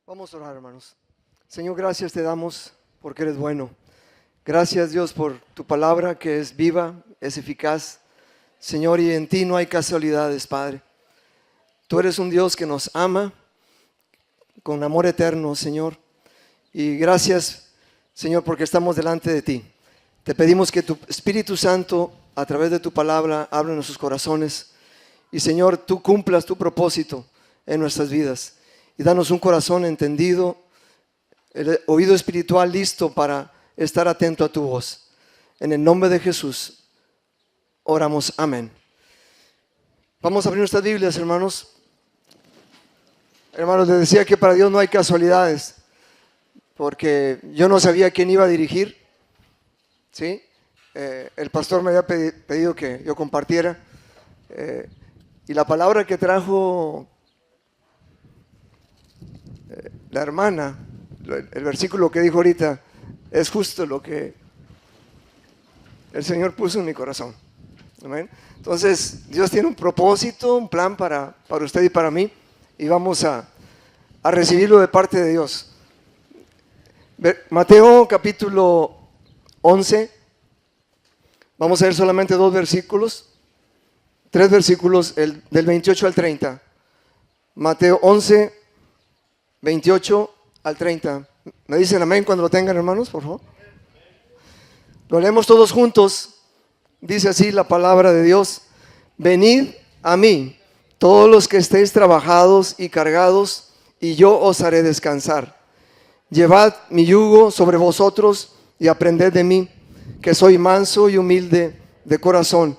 Vamos a orar, hermanos. Señor, gracias te damos porque eres bueno. Gracias, Dios, por tu palabra que es viva, es eficaz. Señor, y en ti no hay casualidades, Padre. Tú eres un Dios que nos ama con amor eterno, Señor. Y gracias, Señor, porque estamos delante de ti. Te pedimos que tu Espíritu Santo, a través de tu palabra, hable en nuestros corazones. Y, Señor, tú cumplas tu propósito en nuestras vidas. Y danos un corazón entendido, el oído espiritual listo para estar atento a tu voz. En el nombre de Jesús oramos, amén. Vamos a abrir nuestras Biblias, hermanos. Hermanos, les decía que para Dios no hay casualidades, porque yo no sabía quién iba a dirigir, ¿sí? El pastor me había pedido que yo compartiera, y la palabra que trajo la hermana, el versículo que dijo ahorita, es justo lo que el Señor puso en mi corazón. Amén. Entonces, Dios tiene un propósito, un plan para usted y para mí, y vamos a recibirlo de parte de Dios. Mateo capítulo 11, vamos a ver solamente tres versículos, del 28 al 30. Mateo 11, 28 al 30. ¿Me dicen amén cuando lo tengan, hermanos, por favor? Lo leemos todos juntos. Dice así la palabra de Dios: venid a mí, todos los que estéis trabajados y cargados, y yo os haré descansar. Llevad mi yugo sobre vosotros y aprended de mí, que soy manso y humilde de corazón,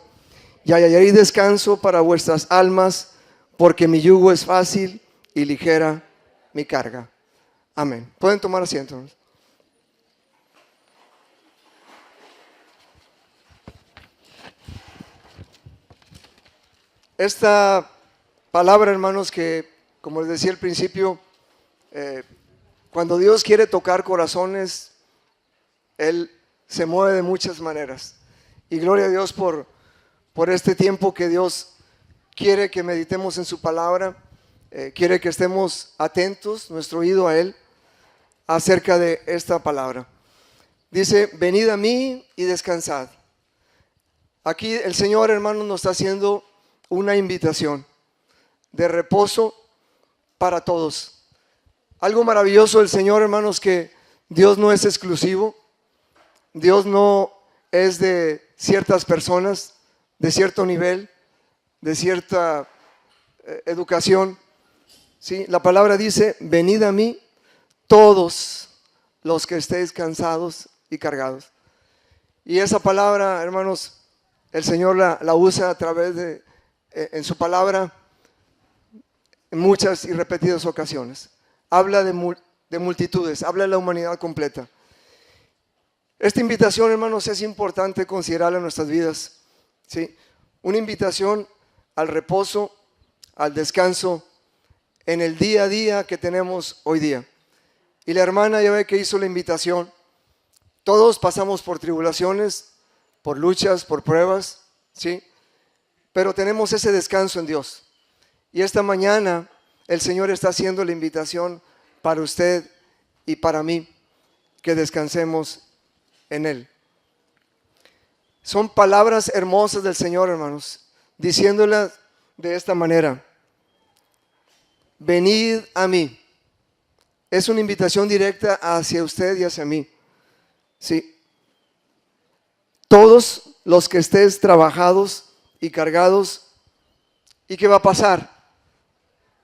y hallaréis descanso para vuestras almas, porque mi yugo es fácil y ligera mi carga. Amén. Pueden tomar asiento. Esta palabra, hermanos, que como les decía al principio, cuando Dios quiere tocar corazones, Él se mueve de muchas maneras. Y gloria a Dios por este tiempo que Dios quiere que meditemos en su palabra. Quiere que estemos atentos, nuestro oído a Él, acerca de esta palabra. Dice: venid a mí y descansad. Aquí el Señor, hermanos, nos está haciendo una invitación de reposo para todos. Algo maravilloso del Señor, hermanos, que Dios no es exclusivo. Dios no es de ciertas personas, de cierto nivel, de cierta educación. ¿Sí? La palabra dice: venid a mí todos los que estéis cansados y cargados. Y esa palabra, hermanos, el Señor la usa a través de, en su palabra, en muchas y repetidas ocasiones. Habla de multitudes, habla de la humanidad completa. Esta invitación, hermanos, es importante considerarla en nuestras vidas, ¿sí? Una invitación al reposo, al descanso, en el día a día que tenemos hoy día. Y la hermana ya ve que hizo la invitación. Todos pasamos por tribulaciones, por luchas, por pruebas, ¿sí? Pero tenemos ese descanso en Dios. Y esta mañana el Señor está haciendo la invitación para usted y para mí, que descansemos en Él. Son palabras hermosas del Señor, hermanos, diciéndolas de esta manera: venid a mí. Es una invitación directa hacia usted y hacia mí. Sí. Todos los que estéis trabajados y cargados. ¿Y qué va a pasar?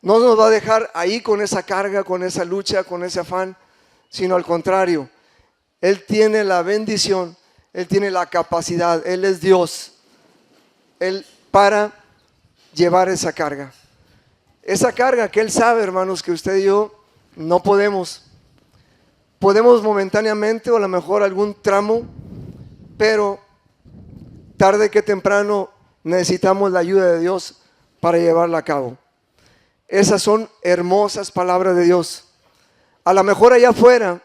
No nos va a dejar ahí con esa carga, con esa lucha, con ese afán, sino al contrario. Él tiene la bendición, Él tiene la capacidad, Él es Dios. Él para llevar esa carga. Esa carga que Él sabe, hermanos, que usted y yo no podemos. Podemos momentáneamente o a lo mejor algún tramo, pero tarde que temprano necesitamos la ayuda de Dios para llevarla a cabo. Esas son hermosas palabras de Dios. A lo mejor allá afuera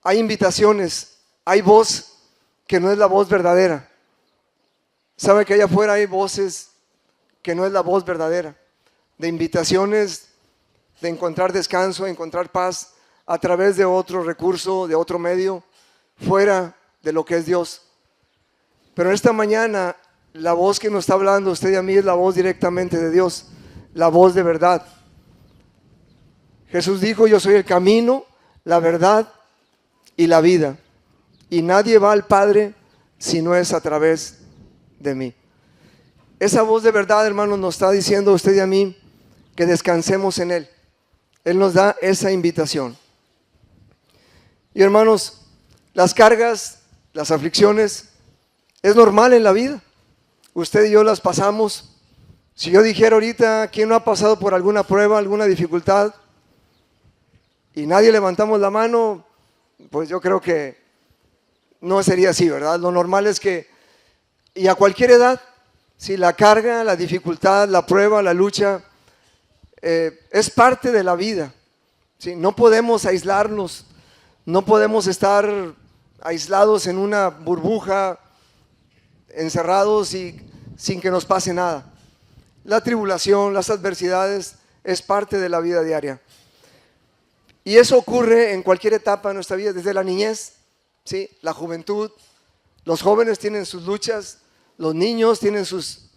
hay invitaciones, hay voz que no es la voz verdadera. ¿Sabe que allá afuera hay voces que no es la voz verdadera? De invitaciones de encontrar descanso, encontrar paz a través de otro recurso, de otro medio, fuera de lo que es Dios. Pero esta mañana la voz que nos está hablando usted y a mí es la voz directamente de Dios, la voz de verdad. Jesús dijo: yo soy el camino, la verdad y la vida, y nadie va al Padre si no es a través de mí. Esa voz de verdad, hermanos, nos está diciendo a usted y a mí que descansemos en Él. Él nos da esa invitación. Y hermanos, las cargas, las aflicciones, es normal en la vida. Usted y yo las pasamos. Si yo dijera ahorita, ¿quién no ha pasado por alguna prueba, alguna dificultad? Y nadie levantamos la mano, pues yo creo que no sería así, ¿verdad? Lo normal es que, y a cualquier edad, si la carga, la dificultad, la prueba, la lucha, es parte de la vida. ¿Sí? No podemos aislarnos, no podemos estar aislados en una burbuja, encerrados y sin que nos pase nada. La tribulación, las adversidades es parte de la vida diaria. Y eso ocurre en cualquier etapa de nuestra vida, desde la niñez, ¿sí? La juventud, los jóvenes tienen sus luchas, los niños tienen sus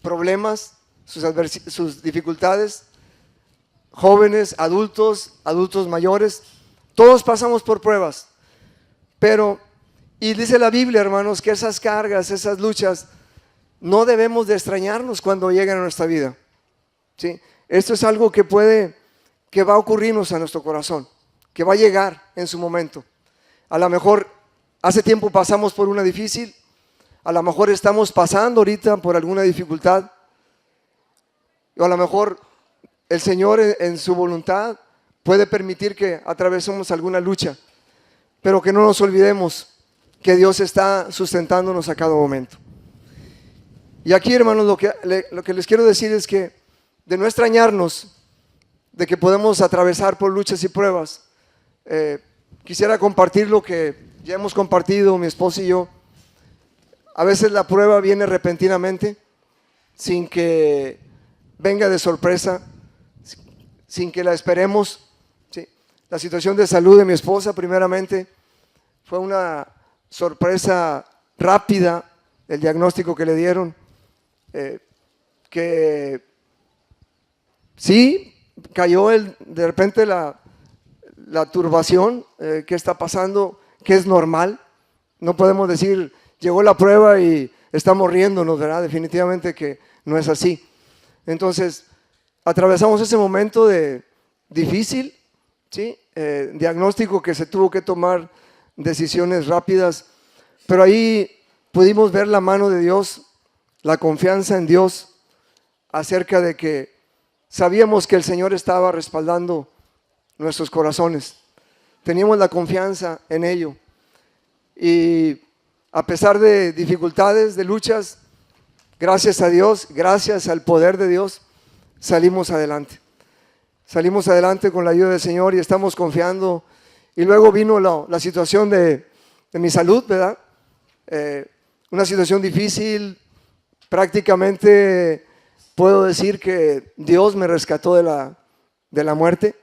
problemas, sus dificultades, jóvenes, adultos mayores, todos pasamos por pruebas. Pero, y dice la Biblia, hermanos, que esas cargas, esas luchas, no debemos de extrañarnos cuando llegan a nuestra vida, ¿sí? Esto es algo que va a ocurrirnos a nuestro corazón, que va a llegar en su momento. A lo mejor hace tiempo pasamos por una difícil, a lo mejor estamos pasando ahorita por alguna dificultad, o a lo mejor el Señor en su voluntad puede permitir que atravesemos alguna lucha, pero que no nos olvidemos que Dios está sustentándonos a cada momento. Y aquí, hermanos, lo que les quiero decir es que de no extrañarnos de que podemos atravesar por luchas y pruebas, quisiera compartir lo que ya hemos compartido mi esposa y yo. A veces la prueba viene repentinamente, sin que venga de sorpresa, sin que la esperemos, ¿sí? La situación de salud de mi esposa, primeramente, fue una sorpresa rápida, el diagnóstico que le dieron, que sí, cayó de repente la turbación que está pasando, que es normal. No podemos decir, llegó la prueba y estamos riéndonos, ¿verdad? Definitivamente que no es así. Entonces, atravesamos ese momento difícil, ¿sí? Diagnóstico que se tuvo que tomar decisiones rápidas, pero ahí pudimos ver la mano de Dios, la confianza en Dios, acerca de que sabíamos que el Señor estaba respaldando nuestros corazones. Teníamos la confianza en ello. Y a pesar de dificultades, de luchas, gracias a Dios, gracias al poder de Dios, salimos adelante. Salimos adelante con la ayuda del Señor y estamos confiando. Y luego vino la situación de mi salud, ¿verdad? Una situación difícil. Prácticamente puedo decir que Dios me rescató de la muerte,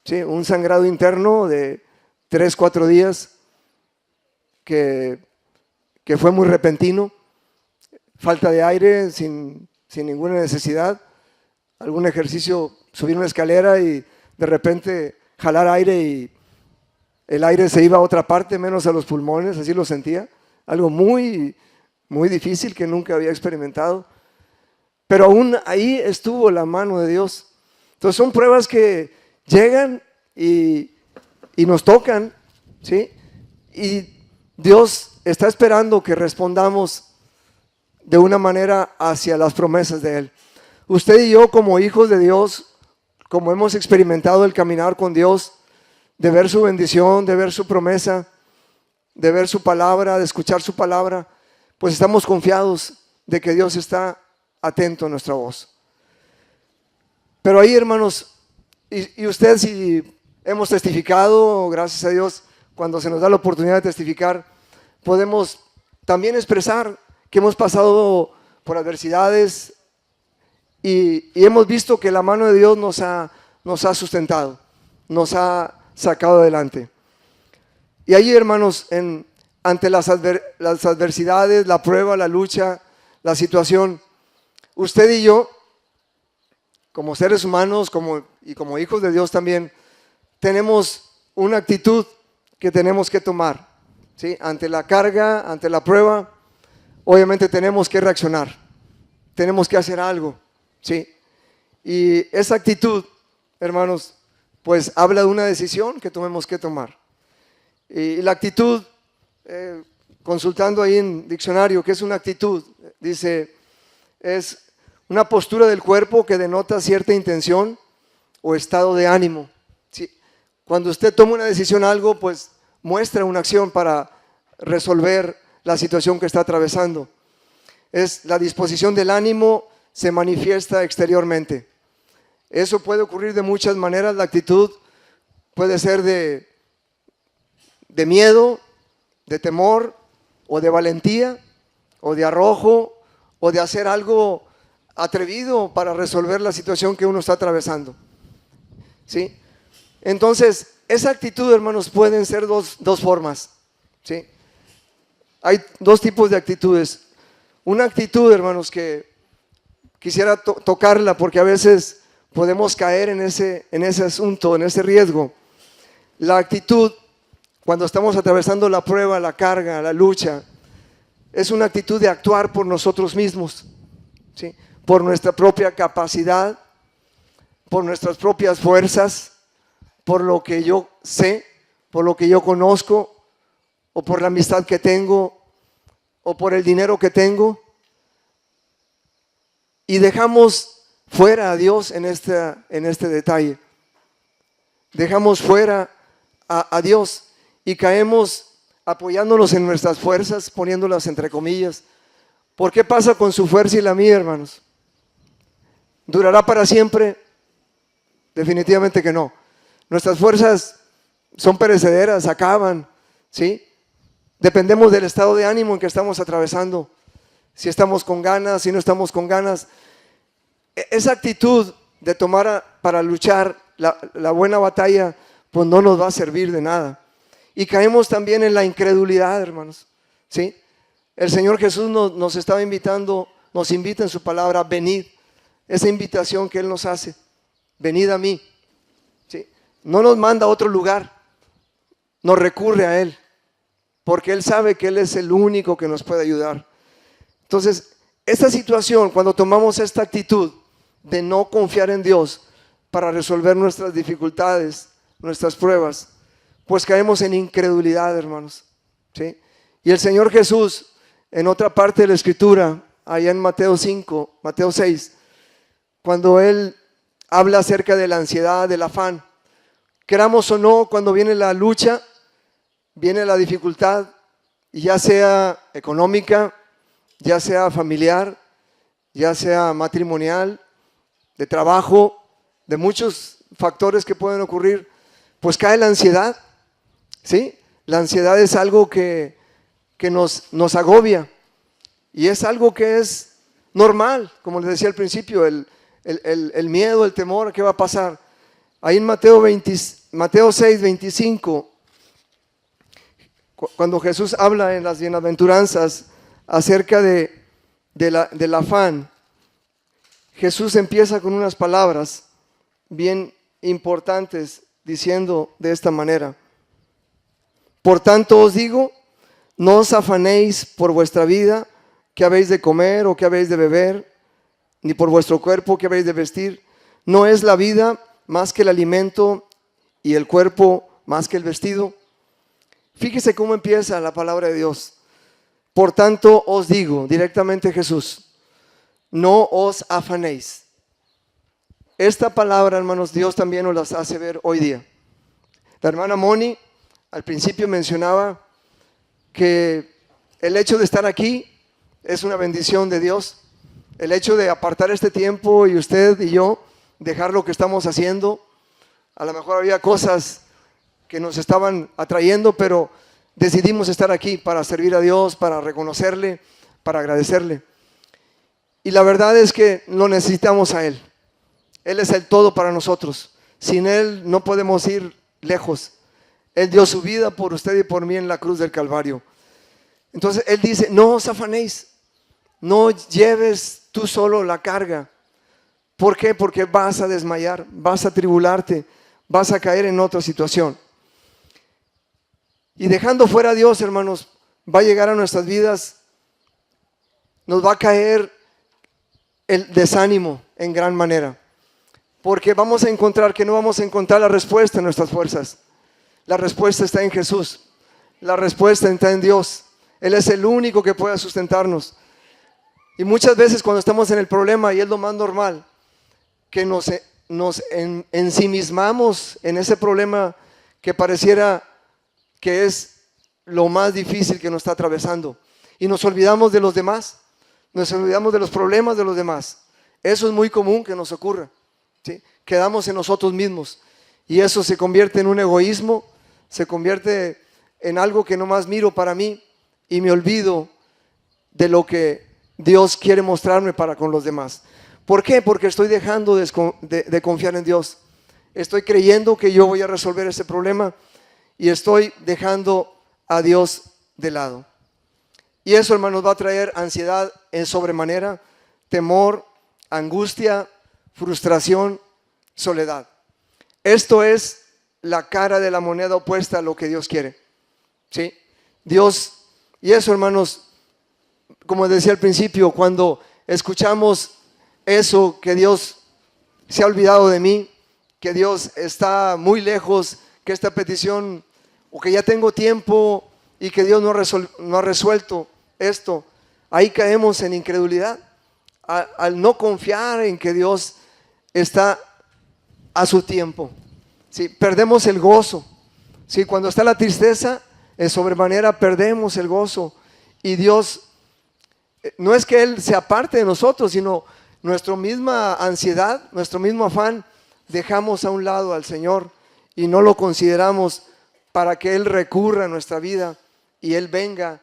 ¿sí? Un sangrado interno de 3-4 días que fue muy repentino, falta de aire sin ninguna necesidad, algún ejercicio, subir una escalera y de repente jalar aire y el aire se iba a otra parte menos a los pulmones, así lo sentía, algo muy, muy difícil que nunca había experimentado. Pero aún ahí estuvo la mano de Dios. Entonces son pruebas que llegan y nos tocan, ¿sí? Y Dios está esperando que respondamos de una manera hacia las promesas de Él. Usted y yo, como hijos de Dios, como hemos experimentado el caminar con Dios, de ver su bendición, de ver su promesa, de ver su palabra, de escuchar su palabra, pues estamos confiados de que Dios está atento a nuestra voz. Pero ahí, hermanos, y usted, si hemos testificado, gracias a Dios, cuando se nos da la oportunidad de testificar, podemos también expresar que hemos pasado por adversidades y hemos visto que la mano de Dios nos ha nos ha sustentado, nos ha sacado adelante. Y ahí, hermanos, ante las adversidades, la prueba, la lucha, la situación, usted y yo, como seres humanos y como hijos de Dios también, tenemos una actitud que tenemos que tomar, ¿sí? Ante la carga, ante la prueba, obviamente tenemos que reaccionar, tenemos que hacer algo, ¿sí? Y esa actitud, hermanos, pues habla de una decisión que tenemos que tomar. Y la actitud, consultando ahí en diccionario, ¿qué es una actitud? Dice, es una postura del cuerpo que denota cierta intención o estado de ánimo. ¿Sí? Cuando usted toma una decisión algo, pues muestra una acción para resolver la situación que está atravesando. Es la disposición del ánimo, se manifiesta exteriormente. Eso puede ocurrir de muchas maneras. La actitud puede ser de miedo, de temor, o de valentía, o de arrojo, o de hacer algo atrevido para resolver la situación que uno está atravesando. ¿Sí? Entonces, esa actitud, hermanos, pueden ser dos formas. ¿Sí? Hay dos tipos de actitudes. Una actitud, hermanos, que quisiera tocarla porque a veces podemos caer en ese asunto, en ese riesgo. La actitud, cuando estamos atravesando la prueba, la carga, la lucha, es una actitud de actuar por nosotros mismos, ¿sí? Por nuestra propia capacidad, por nuestras propias fuerzas, por lo que yo sé, por lo que yo conozco, o por la amistad que tengo, o por el dinero que tengo. Y dejamos fuera a Dios en este detalle. Dejamos fuera a Dios y caemos apoyándonos en nuestras fuerzas, poniéndolas entre comillas. ¿Por qué pasa con su fuerza y la mía, hermanos? ¿Durará para siempre? Definitivamente que no. Nuestras fuerzas son perecederas, acaban, ¿sí? Dependemos del estado de ánimo en que estamos atravesando. Si estamos con ganas, si no estamos con ganas. Esa actitud de tomar para luchar la buena batalla, pues no nos va a servir de nada. Y caemos también en la incredulidad, hermanos, ¿sí? El Señor Jesús nos estaba invitando, nos invita en su palabra, venid. Esa invitación que Él nos hace, venid a mí, ¿sí? No nos manda a otro lugar, nos recurre a Él, porque Él sabe que Él es el único que nos puede ayudar. Entonces, esta situación, cuando tomamos esta actitud de no confiar en Dios para resolver nuestras dificultades, nuestras pruebas, pues caemos en incredulidad, hermanos, ¿sí? Y el Señor Jesús, en otra parte de la Escritura, allá en Mateo 6, cuando Él habla acerca de la ansiedad, del afán, queramos o no, cuando viene la lucha, viene la dificultad, ya sea económica, ya sea familiar, ya sea matrimonial, de trabajo, de muchos factores que pueden ocurrir, pues cae la ansiedad, ¿sí? La ansiedad es algo que nos agobia y es algo que es normal, como les decía al principio, el miedo, el temor, ¿qué va a pasar? Ahí en Mateo 6, 25, cuando Jesús habla en las bienaventuranzas acerca del afán, Jesús empieza con unas palabras bien importantes diciendo de esta manera: por tanto os digo, no os afanéis por vuestra vida, qué habéis de comer o qué habéis de beber, ni por vuestro cuerpo, qué habéis de vestir. ¿No es la vida más que el alimento y el cuerpo más que el vestido? Fíjese cómo empieza la palabra de Dios. Por tanto os digo, directamente Jesús, no os afanéis. Esta palabra, hermanos, Dios también nos las hace ver hoy día. La hermana Moni al principio mencionaba que el hecho de estar aquí es una bendición de Dios. El hecho de apartar este tiempo y usted y yo dejar lo que estamos haciendo. A lo mejor había cosas que nos estaban atrayendo, pero decidimos estar aquí para servir a Dios, para reconocerle, para agradecerle. Y la verdad es que lo necesitamos a Él. Él es el todo para nosotros. Sin Él no podemos ir lejos. Él dio su vida por usted y por mí en la cruz del Calvario. Entonces Él dice, no os afanéis, no lleves tú solo la carga. ¿Por qué? Porque vas a desmayar, vas a tribularte, vas a caer en otra situación. Y dejando fuera a Dios, hermanos, va a llegar a nuestras vidas, nos va a caer el desánimo en gran manera. Porque vamos a encontrar que no vamos a encontrar la respuesta en nuestras fuerzas. La respuesta está en Jesús. La respuesta está en Dios. Él es el único que puede sustentarnos. Y muchas veces cuando estamos en el problema, y es lo más normal, que nos ensimismamos en ese problema que pareciera que es lo más difícil que nos está atravesando. Y nos olvidamos de los demás. Nos olvidamos de los problemas de los demás. Eso es muy común que nos ocurra. ¿Sí? Quedamos en nosotros mismos y eso se convierte en un egoísmo, se convierte en algo que nomás miro para mí y me olvido de lo que Dios quiere mostrarme para con los demás. ¿Por qué? Porque estoy dejando de confiar en Dios. Estoy creyendo que yo voy a resolver ese problema y estoy dejando a Dios de lado. Y eso, hermanos, va a traer ansiedad en sobremanera, temor, angustia, frustración, soledad. Esto es la cara de la moneda opuesta a lo que Dios quiere. ¿Sí? Dios, y eso, hermanos, como decía al principio, cuando escuchamos eso, que Dios se ha olvidado de mí, que Dios está muy lejos, que esta petición, o que ya tengo tiempo y que Dios no ha resuelto esto, ahí caemos en incredulidad. Al no confiar en que Dios está a su tiempo. ¿Sí? Perdemos el gozo. ¿Sí? Cuando está la tristeza, en sobremanera perdemos el gozo. Y Dios, no es que Él se aparte de nosotros, sino nuestra misma ansiedad, nuestro mismo afán, dejamos a un lado al Señor y no lo consideramos para que Él recurra a nuestra vida y Él venga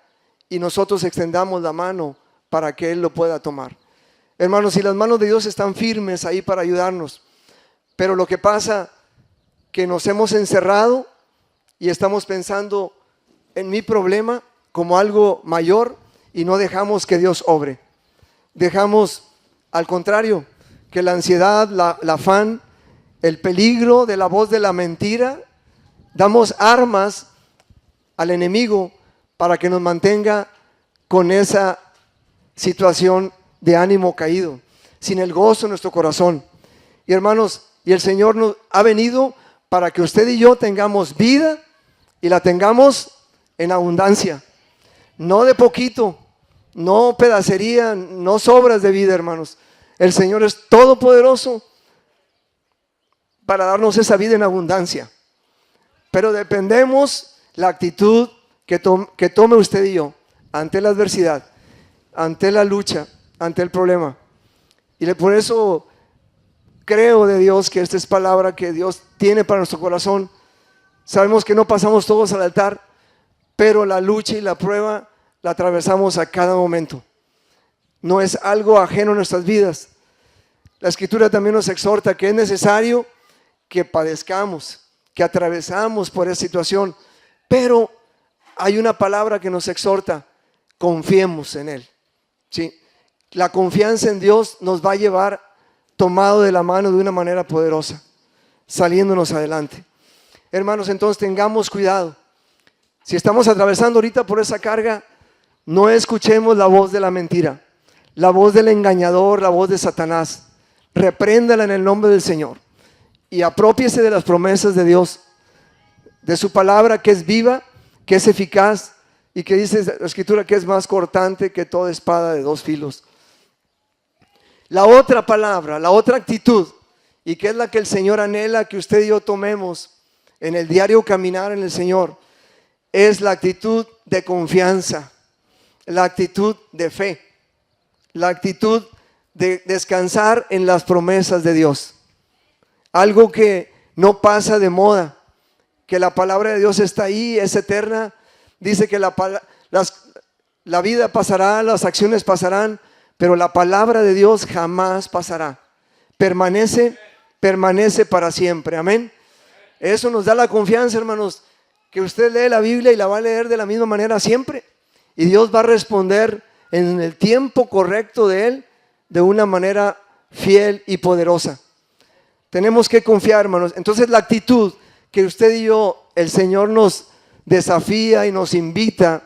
y nosotros extendamos la mano para que Él lo pueda tomar. Hermanos, si las manos de Dios están firmes ahí para ayudarnos, pero lo que pasa que nos hemos encerrado y estamos pensando en mi problema como algo mayor y no dejamos que Dios obre. Dejamos, al contrario, que la ansiedad, la afán, el peligro de la voz de la mentira, damos armas al enemigo para que nos mantenga con esa situación de ánimo caído, sin el gozo en nuestro corazón. Y hermanos, y el Señor nos ha venido para que usted y yo tengamos vida y la tengamos en abundancia, no de poquito, no pedacería, no sobras de vida, hermanos. El Señor es todopoderoso para darnos esa vida en abundancia, pero dependemos la actitud que tome usted y yo ante la adversidad, ante la lucha, ante el problema. Y por eso creo de Dios que esta es palabra que Dios tiene para nuestro corazón. Sabemos que no pasamos todos al altar, pero la lucha y la prueba la atravesamos a cada momento. No es algo ajeno a nuestras vidas. La Escritura también nos exhorta que es necesario que padezcamos, que atravesamos por esa situación, pero hay una palabra que nos exhorta: confiemos en Él. ¿Sí? La confianza en Dios nos va a llevar tomado de la mano de una manera poderosa, saliéndonos adelante. Hermanos, entonces tengamos cuidado. Si estamos atravesando ahorita por esa carga, no escuchemos la voz de la mentira, la voz del engañador, la voz de Satanás. Repréndala en el nombre del Señor y apropiese de las promesas de Dios, de su palabra que es viva, que es eficaz y que dice la Escritura que es más cortante que toda espada de dos filos. La otra palabra, la otra actitud, y que es la que el Señor anhela que usted y yo tomemos en el diario caminar en el Señor, es la actitud de confianza, la actitud de fe, la actitud de descansar en las promesas de Dios. Algo que no pasa de moda, que la palabra de Dios está ahí, es eterna. Dice que la vida pasará, las acciones pasarán, pero la palabra de Dios jamás pasará. Permanece permanece para siempre. Amén. Eso nos da la confianza, hermanos, que usted lee la Biblia y la va a leer de la misma manera siempre. Y Dios va a responder en el tiempo correcto de Él, de una manera fiel y poderosa. Tenemos que confiar, hermanos. Entonces la actitud que usted y yo, el Señor nos desafía y nos invita,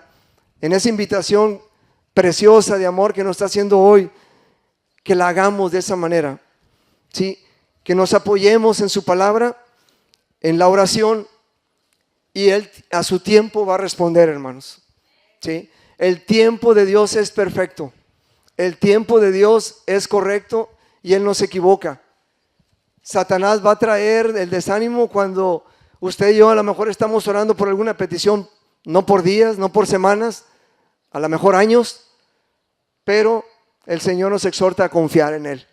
en esa invitación preciosa de amor que nos está haciendo hoy, que la hagamos de esa manera, ¿sí? Que nos apoyemos en su palabra, en la oración, y Él a su tiempo va a responder, hermanos, ¿sí? El tiempo de Dios es perfecto, el tiempo de Dios es correcto y Él no se equivoca. Satanás va a traer el desánimo cuando usted y yo a lo mejor estamos orando por alguna petición, no por días, no por semanas, a lo mejor años, pero el Señor nos exhorta a confiar en Él,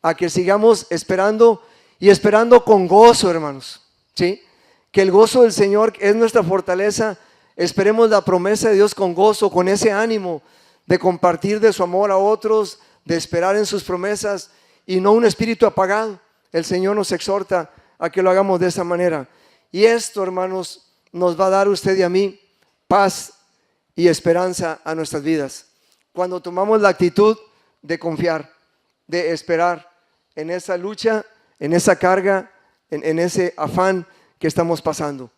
a que sigamos esperando y esperando con gozo, hermanos, ¿sí? Que el gozo del Señor es nuestra fortaleza. Esperemos la promesa de Dios con gozo, con ese ánimo de compartir de su amor a otros, de esperar en sus promesas y no un espíritu apagado. El Señor nos exhorta a que lo hagamos de esa manera. Y esto, hermanos, nos va a dar a usted y a mí paz y esperanza a nuestras vidas. Cuando tomamos la actitud de confiar, de esperar en esa lucha, en esa carga, en ese afán que estamos pasando.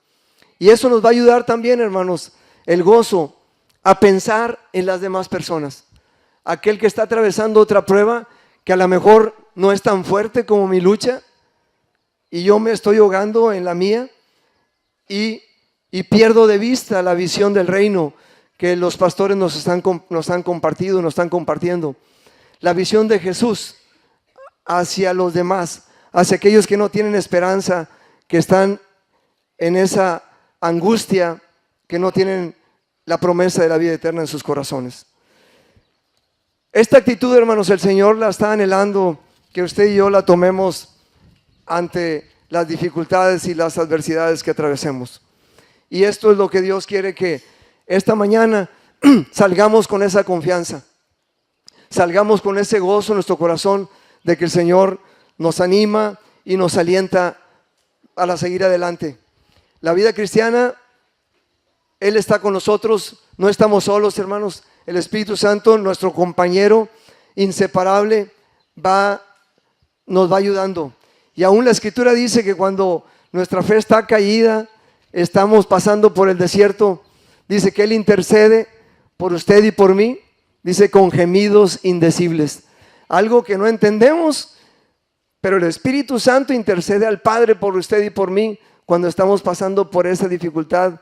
Y eso nos va a ayudar también, hermanos, el gozo, a pensar en las demás personas. Aquel que está atravesando otra prueba, que a lo mejor no es tan fuerte como mi lucha, y yo me estoy ahogando en la mía, y pierdo de vista la visión del reino que los pastores nos han compartiendo. La visión de Jesús hacia los demás, hacia aquellos que no tienen esperanza, que están en esa angustia, que no tienen la promesa de la vida eterna en sus corazones. Esta actitud, hermanos, el Señor la está anhelando que usted y yo la tomemos ante las dificultades y las adversidades que atravesemos. Y esto es lo que Dios quiere, que esta mañana salgamos con esa confianza, salgamos con ese gozo en nuestro corazón de que el Señor nos anima y nos alienta a seguir adelante. La vida cristiana, Él está con nosotros, no estamos solos, hermanos. El Espíritu Santo, nuestro compañero inseparable, nos va ayudando. Y aún la Escritura dice que cuando nuestra fe está caída, estamos pasando por el desierto, dice que Él intercede por usted y por mí, dice con gemidos indecibles. Algo que no entendemos, pero el Espíritu Santo intercede al Padre por usted y por mí cuando estamos pasando por esa dificultad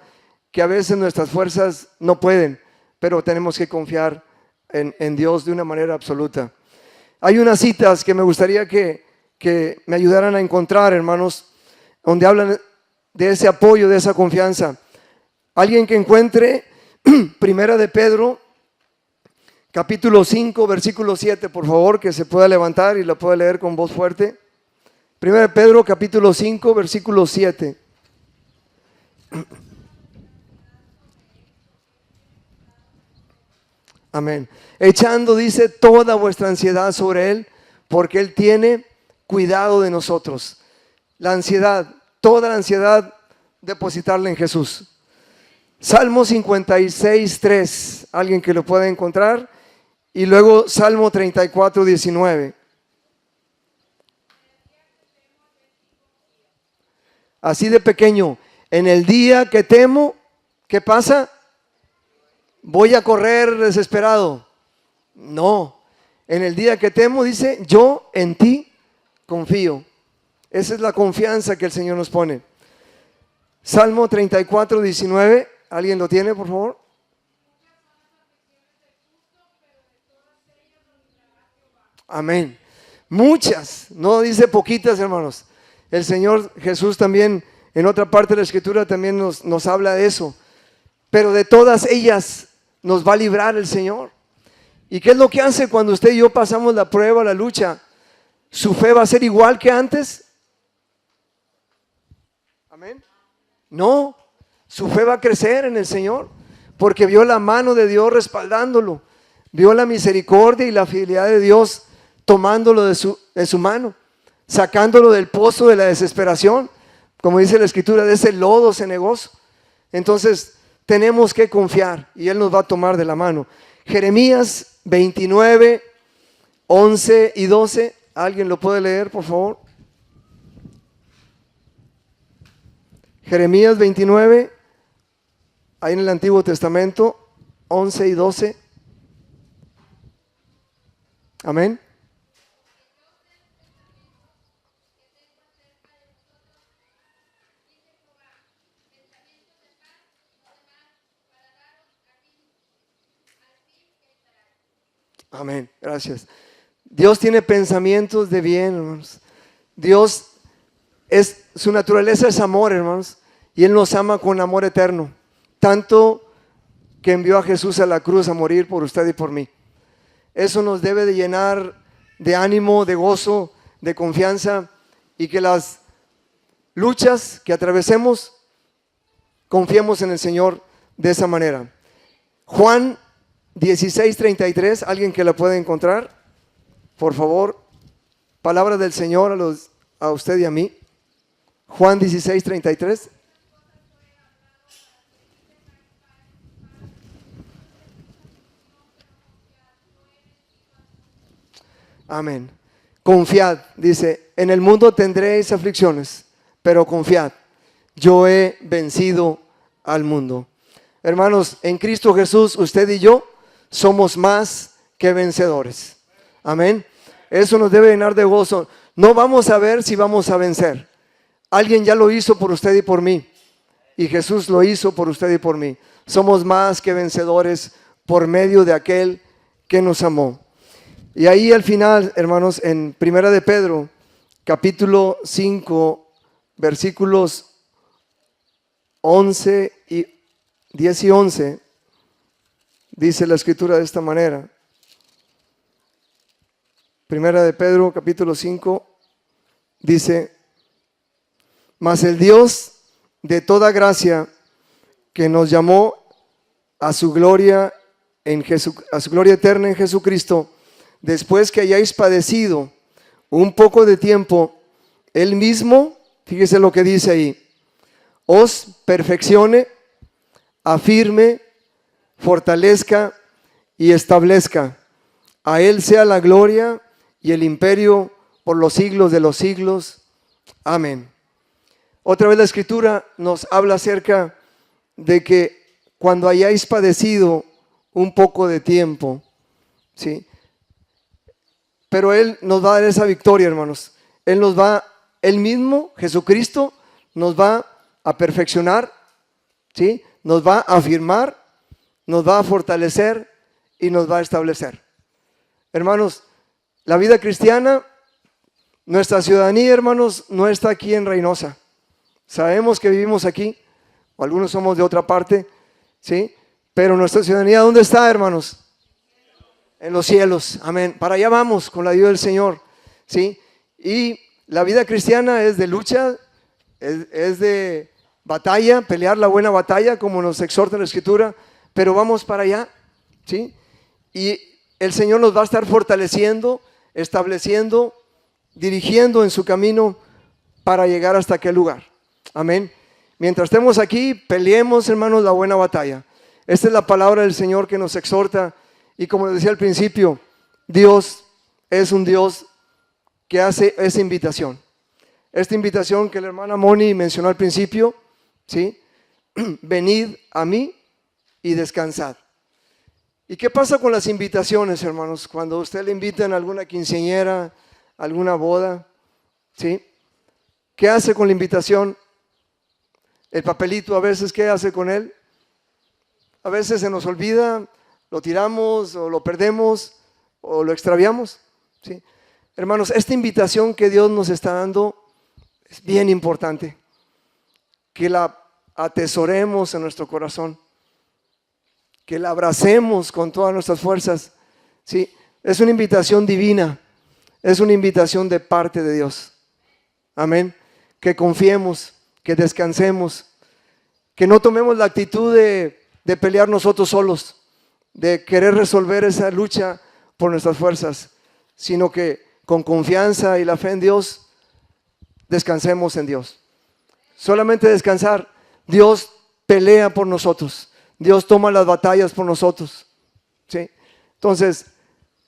que a veces nuestras fuerzas no pueden, pero tenemos que confiar en Dios de una manera absoluta. Hay unas citas que me gustaría que me ayudaran a encontrar, hermanos, donde hablan de ese apoyo, de esa confianza. Alguien que encuentre Primera de Pedro, capítulo 5, versículo 7, por favor, que se pueda levantar y lo pueda leer con voz fuerte. Primera de Pedro, capítulo 5, versículo 7. Amén. Echando, dice, toda vuestra ansiedad sobre Él, porque Él tiene cuidado de nosotros. La ansiedad, toda la ansiedad, depositarla en Jesús. Salmo 56, 3, alguien que lo pueda encontrar. Y luego Salmo 34, 19. Así de pequeño. En el día que temo, ¿qué pasa? Voy a correr desesperado. No. En el día que temo, dice, yo en ti confío. Esa es la confianza que el Señor nos pone. Salmo 34, 19. ¿Alguien lo tiene, por favor? Amén. Muchas, no dice poquitas, hermanos. El Señor Jesús también, en otra parte de la Escritura, también nos habla de eso. Pero de todas ellas nos va a librar el Señor. ¿Y qué es lo que hace cuando usted y yo pasamos la prueba, la lucha? ¿Su fe va a ser igual que antes? Amén. No, su fe va a crecer en el Señor, porque vio la mano de Dios respaldándolo, vio la misericordia y la fidelidad de Dios tomándolo de su mano. sacándolo del pozo de la desesperación, como dice la Escritura, de ese lodo cenagoso. Entonces tenemos que confiar y Él nos va a tomar de la mano. Jeremías 29, 11 y 12, ¿alguien lo puede leer, por favor? Jeremías 29, ahí en el Antiguo Testamento, 11 y 12. Amén. Amén, gracias. Dios tiene pensamientos de bien, hermanos. Dios su naturaleza es amor, hermanos, y Él nos ama con amor eterno, tanto que envió a Jesús a la cruz a morir por usted y por mí. Eso nos debe de llenar de ánimo, de gozo, de confianza, y que las luchas que atravesemos, confiemos en el Señor de esa manera. Juan 16:33, alguien que la pueda encontrar, por favor. Palabra del Señor a usted y a mí. Juan 16:33. Amén. Confiad, dice, en el mundo tendréis aflicciones, pero confiad, yo he vencido al mundo. Hermanos, en Cristo Jesús, usted y yo somos más que vencedores. Amén. Eso nos debe llenar de gozo. No vamos a ver si vamos a vencer. Alguien ya lo hizo por usted y por mí. Y Jesús lo hizo por usted y por mí. Somos más que vencedores por medio de aquel que nos amó. Y ahí al final, hermanos, en Primera de Pedro, capítulo 5, versículos 11 y 10 y 11, dice la Escritura de esta manera. Primera de Pedro, capítulo 5, dice: mas el Dios de toda gracia, que nos llamó a su gloria a su gloria eterna en Jesucristo, después que hayáis padecido un poco de tiempo, Él mismo, fíjese lo que dice ahí, os perfeccione, afirme, fortalezca y establezca. A Él sea la gloria y el imperio por los siglos de los siglos. Amén. Otra vez la Escritura nos habla acerca de que cuando hayáis padecido un poco de tiempo, ¿sí? Pero Él nos va a dar esa victoria, hermanos. Él mismo, Jesucristo, nos va a perfeccionar, ¿sí? Nos va a afirmar, nos va a fortalecer y nos va a establecer. Hermanos, la vida cristiana, nuestra ciudadanía, hermanos, no está aquí en Reynosa. Sabemos que vivimos aquí, o algunos somos de otra parte, ¿sí? Pero nuestra ciudadanía, ¿dónde está, hermanos? En los cielos, amén. Para allá vamos con la ayuda del Señor, ¿sí? Y la vida cristiana es de lucha, es de batalla, pelear la buena batalla, como nos exhorta la Escritura, pero vamos para allá, ¿sí? Y el Señor nos va a estar fortaleciendo, estableciendo, dirigiendo en su camino para llegar hasta aquel lugar, amén. Mientras estemos aquí, peleemos, hermanos, la buena batalla. Esta es la palabra del Señor que nos exhorta. Y como les decía al principio, Dios es un Dios que hace esa invitación. Esta invitación que la hermana Moni mencionó al principio, ¿sí? Venid a mí y descansad. ¿Y qué pasa con las invitaciones, hermanos? Cuando usted le invitan a alguna quinceañera, alguna boda, ¿sí? ¿Qué hace con la invitación? El papelito, a veces, ¿qué hace con él? A veces se nos olvida, lo tiramos o lo perdemos o lo extraviamos, ¿sí? Hermanos, esta invitación que Dios nos está dando es bien importante, que la atesoremos en nuestro corazón, que la abracemos con todas nuestras fuerzas, ¿sí? Es una invitación divina, es una invitación de parte de Dios, amén. Que confiemos, que descansemos, que no tomemos la actitud de pelear nosotros solos, de querer resolver esa lucha por nuestras fuerzas, sino que con confianza y la fe en Dios descansemos en Dios. Solamente descansar. Dios pelea por nosotros. Dios toma las batallas por nosotros. ¿Sí? Entonces,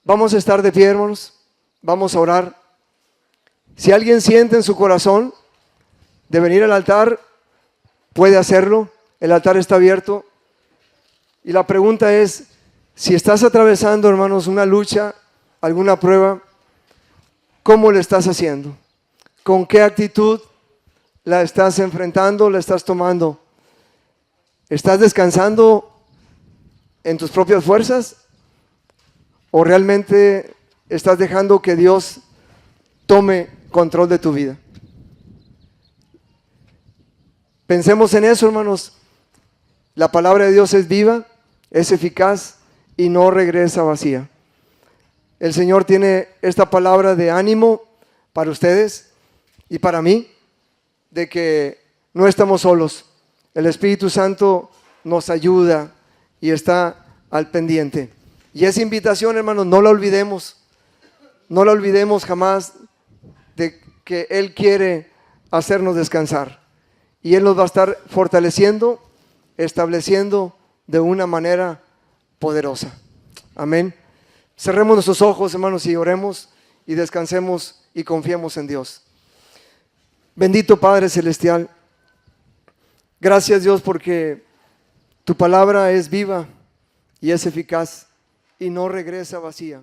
vamos a estar de pie, hermanos. Vamos a orar. Si alguien siente en su corazón de venir al altar, puede hacerlo. El altar está abierto. Y la pregunta es, si estás atravesando, hermanos, una lucha, alguna prueba, ¿cómo le estás haciendo? ¿Con qué actitud la estás enfrentando, la estás tomando? ¿Estás descansando en tus propias fuerzas? ¿O realmente estás dejando que Dios tome control de tu vida? Pensemos en eso, hermanos. La palabra de Dios es viva, es eficaz y no regresa vacía. El Señor tiene esta palabra de ánimo para ustedes y para mí, de que no estamos solos. El Espíritu Santo nos ayuda y está al pendiente. Y esa invitación, hermanos, no la olvidemos. No la olvidemos jamás, de que Él quiere hacernos descansar. Y Él nos va a estar fortaleciendo, estableciendo de una manera poderosa. Amén. Cerremos nuestros ojos, hermanos, y oremos y descansemos y confiemos en Dios. Bendito Padre Celestial, gracias Dios porque tu palabra es viva y es eficaz y no regresa vacía.